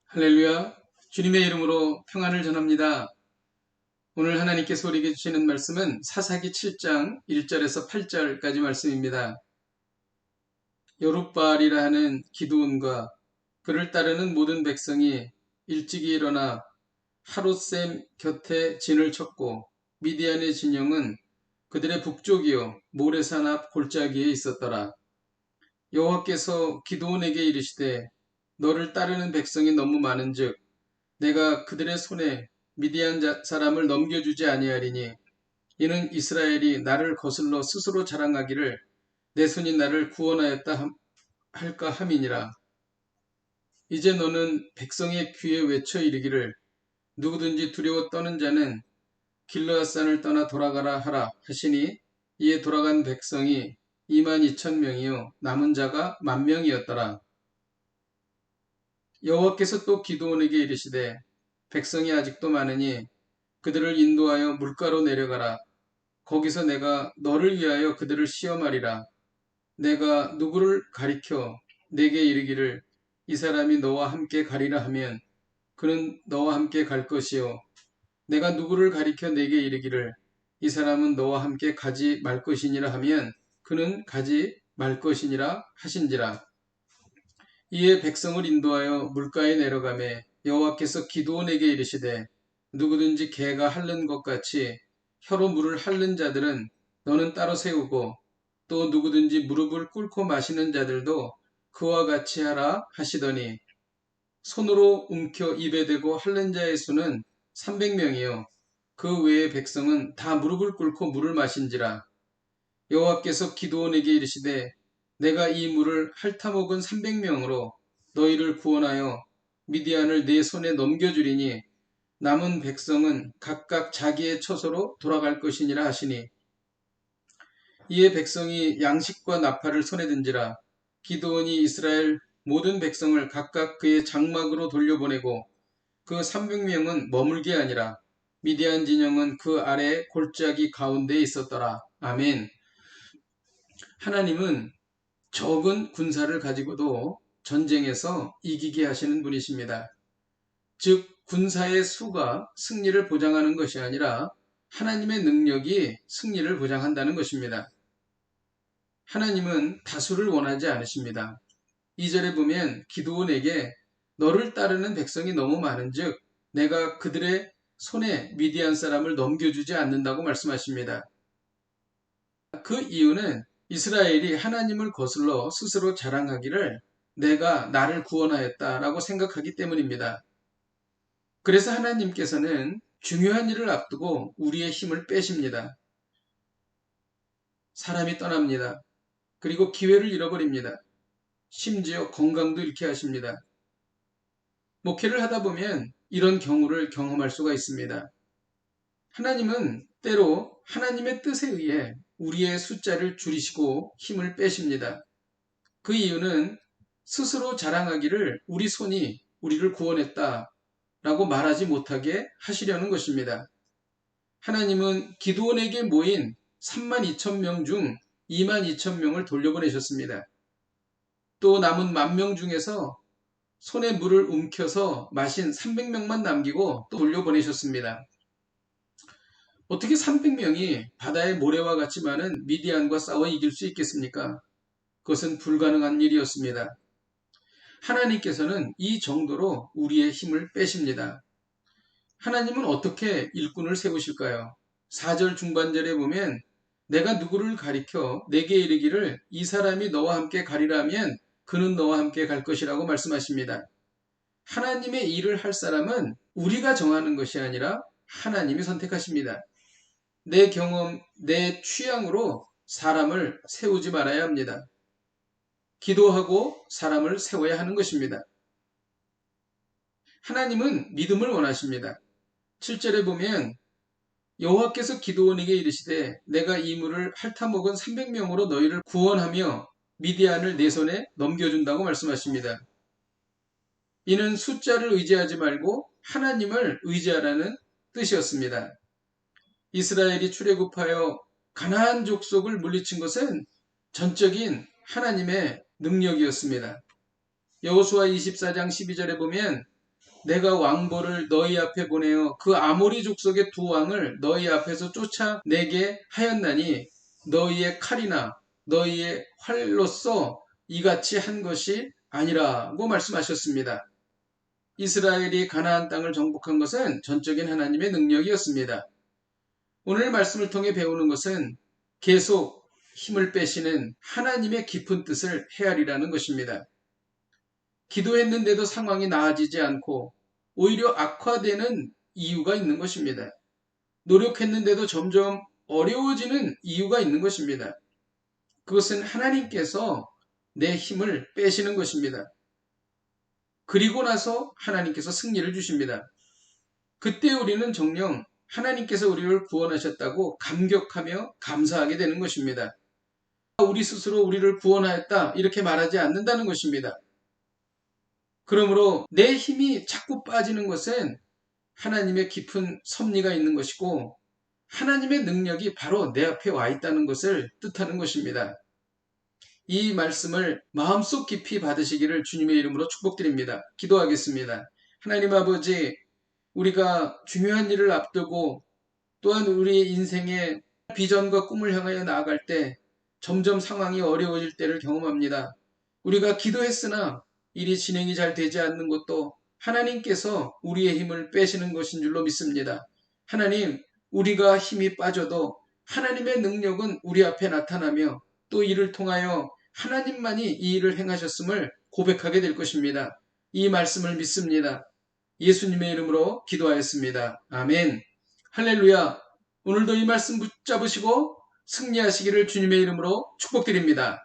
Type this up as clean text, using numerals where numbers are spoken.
할렐루야. 주님의 이름으로 평안을 전합니다. 오늘 하나님께서 우리에게 주시는 말씀은 사사기 7장 1절에서 8절까지 말씀입니다. 여룻바알이라 하는 기드온과 그를 따르는 모든 백성이 일찍이 일어나 하롯셈 곁에 진을 쳤고 미디안의 진영은 그들의 북쪽이요 모레산 앞 골짜기에 있었더라. 여호와께서 기드온에게 이르시되 너를 따르는 백성이 너무 많은즉 내가 그들의 손에 미디안 사람을 넘겨주지 아니하리니 이는 이스라엘이 나를 거슬러 스스로 자랑하기를 내 손이 나를 구원하였다 할까 함이니라. 이제 너는 백성의 귀에 외쳐 이르기를 누구든지 두려워 떠는 자는 길르앗산을 떠나 돌아가라 하라 하시니 이에 돌아간 백성이 22,000명이요 남은 자가 10,000명이었더라. 여호와께서 또 기드온에게 이르시되 백성이 아직도 많으니 그들을 인도하여 물가로 내려가라. 거기서 내가 너를 위하여 그들을 시험하리라. 내가 누구를 가리켜 내게 이르기를 이 사람이 너와 함께 가리라 하면 그는 너와 함께 갈 것이요. 내가 누구를 가리켜 내게 이르기를 이 사람은 너와 함께 가지 말 것이니라 하면 그는 가지 말 것이니라 하신지라. 이에 백성을 인도하여 물가에 내려가매 여호와께서 기드온에게 이르시되 누구든지 개가 핥는 것 같이 혀로 물을 핥는 자들은 너는 따로 세우고 또 누구든지 무릎을 꿇고 마시는 자들도 그와 같이 하라 하시더니 손으로 움켜 입에 대고 핥는 자의 수는 300명이요 그 외의 백성은 다 무릎을 꿇고 물을 마신지라. 여호와께서 기드온에게 이르시되 내가 이 물을 핥아먹은 300명으로 너희를 구원하여 미디안을 내 손에 넘겨주리니 남은 백성은 각각 자기의 처소로 돌아갈 것이니라 하시니 이에 백성이 양식과 나팔을 손에 든지라. 기드온이 이스라엘 모든 백성을 각각 그의 장막으로 돌려보내고 그 300명은 머물게 아니라 미디안 진영은 그 아래 골짜기 가운데에 있었더라. 아멘. 하나님은 적은 군사를 가지고도 전쟁에서 이기게 하시는 분이십니다. 즉 군사의 수가 승리를 보장하는 것이 아니라 하나님의 능력이 승리를 보장한다는 것입니다. 하나님은 다수를 원하지 않으십니다. 2절에 보면 기드온에게 너를 따르는 백성이 너무 많은즉 내가 그들의 손에 미디안 사람을 넘겨주지 않는다고 말씀하십니다. 그 이유는 이스라엘이 하나님을 거슬러 스스로 자랑하기를 내가 나를 구원하였다라고 생각하기 때문입니다. 그래서 하나님께서는 중요한 일을 앞두고 우리의 힘을 빼십니다. 사람이 떠납니다. 그리고 기회를 잃어버립니다. 심지어 건강도 잃게 하십니다. 목회를 하다 보면 이런 경우를 경험할 수가 있습니다. 하나님은 때로 하나님의 뜻에 의해 우리의 숫자를 줄이시고 힘을 빼십니다. 그 이유는 스스로 자랑하기를 우리 손이 우리를 구원했다 라고 말하지 못하게 하시려는 것입니다. 하나님은 기드온에게 모인 32,000명 중 22,000명을 돌려보내셨습니다. 또 남은 10,000명 중에서 손에 물을 움켜서 마신 300명만 남기고 또 돌려보내셨습니다. 어떻게 300명이 바다의 모래와 같이 많은 미디안과 싸워 이길 수 있겠습니까? 그것은 불가능한 일이었습니다. 하나님께서는 이 정도로 우리의 힘을 빼십니다. 하나님은 어떻게 일꾼을 세우실까요? 4절 중반절에 보면 내가 누구를 가리켜 내게 이르기를 이 사람이 너와 함께 가리라 하면 그는 너와 함께 갈 것이라고 말씀하십니다. 하나님의 일을 할 사람은 우리가 정하는 것이 아니라 하나님이 선택하십니다. 내 경험, 내 취향으로 사람을 세우지 말아야 합니다. 기도하고 사람을 세워야 하는 것입니다. 하나님은 믿음을 원하십니다. 7절에 보면 여호와께서 기드온에게 이르시되 내가 이 물을 핥아먹은 300명으로 너희를 구원하며 미디안을 내 손에 넘겨준다고 말씀하십니다. 이는 숫자를 의지하지 말고 하나님을 의지하라는 뜻이었습니다. 이스라엘이 출애굽하여 가나안 족속을 물리친 것은 전적인 하나님의 능력이었습니다. 여호수아 24장 12절에 보면 내가 왕보를 너희 앞에 보내어 그 아모리 족속의 두 왕을 너희 앞에서 쫓아내게 하였나니 너희의 칼이나 너희의 활로써 이같이 한 것이 아니라고 말씀하셨습니다. 이스라엘이 가나안 땅을 정복한 것은 전적인 하나님의 능력이었습니다. 오늘 말씀을 통해 배우는 것은 계속 힘을 빼시는 하나님의 깊은 뜻을 헤아리라는 것입니다. 기도했는데도 상황이 나아지지 않고 오히려 악화되는 이유가 있는 것입니다. 노력했는데도 점점 어려워지는 이유가 있는 것입니다. 그것은 하나님께서 내 힘을 빼시는 것입니다. 그리고 나서 하나님께서 승리를 주십니다. 그때 우리는 정녕 하나님께서 우리를 구원하셨다고 감격하며 감사하게 되는 것입니다. 우리 스스로 우리를 구원하였다 이렇게 말하지 않는다는 것입니다. 그러므로 내 힘이 자꾸 빠지는 것은 하나님의 깊은 섭리가 있는 것이고 하나님의 능력이 바로 내 앞에 와 있다는 것을 뜻하는 것입니다. 이 말씀을 마음속 깊이 받으시기를 주님의 이름으로 축복드립니다. 기도하겠습니다. 하나님 아버지, 우리가 중요한 일을 앞두고 또한 우리 인생의 비전과 꿈을 향하여 나아갈 때 점점 상황이 어려워질 때를 경험합니다. 우리가 기도했으나 일이 진행이 잘 되지 않는 것도 하나님께서 우리의 힘을 빼시는 것인 줄로 믿습니다. 하나님, 우리가 힘이 빠져도 하나님의 능력은 우리 앞에 나타나며 또 이를 통하여 하나님만이 이 일을 행하셨음을 고백하게 될 것입니다. 이 말씀을 믿습니다. 예수님의 이름으로 기도하였습니다. 아멘. 할렐루야. 오늘도 이 말씀 붙잡으시고 승리하시기를 주님의 이름으로 축복드립니다.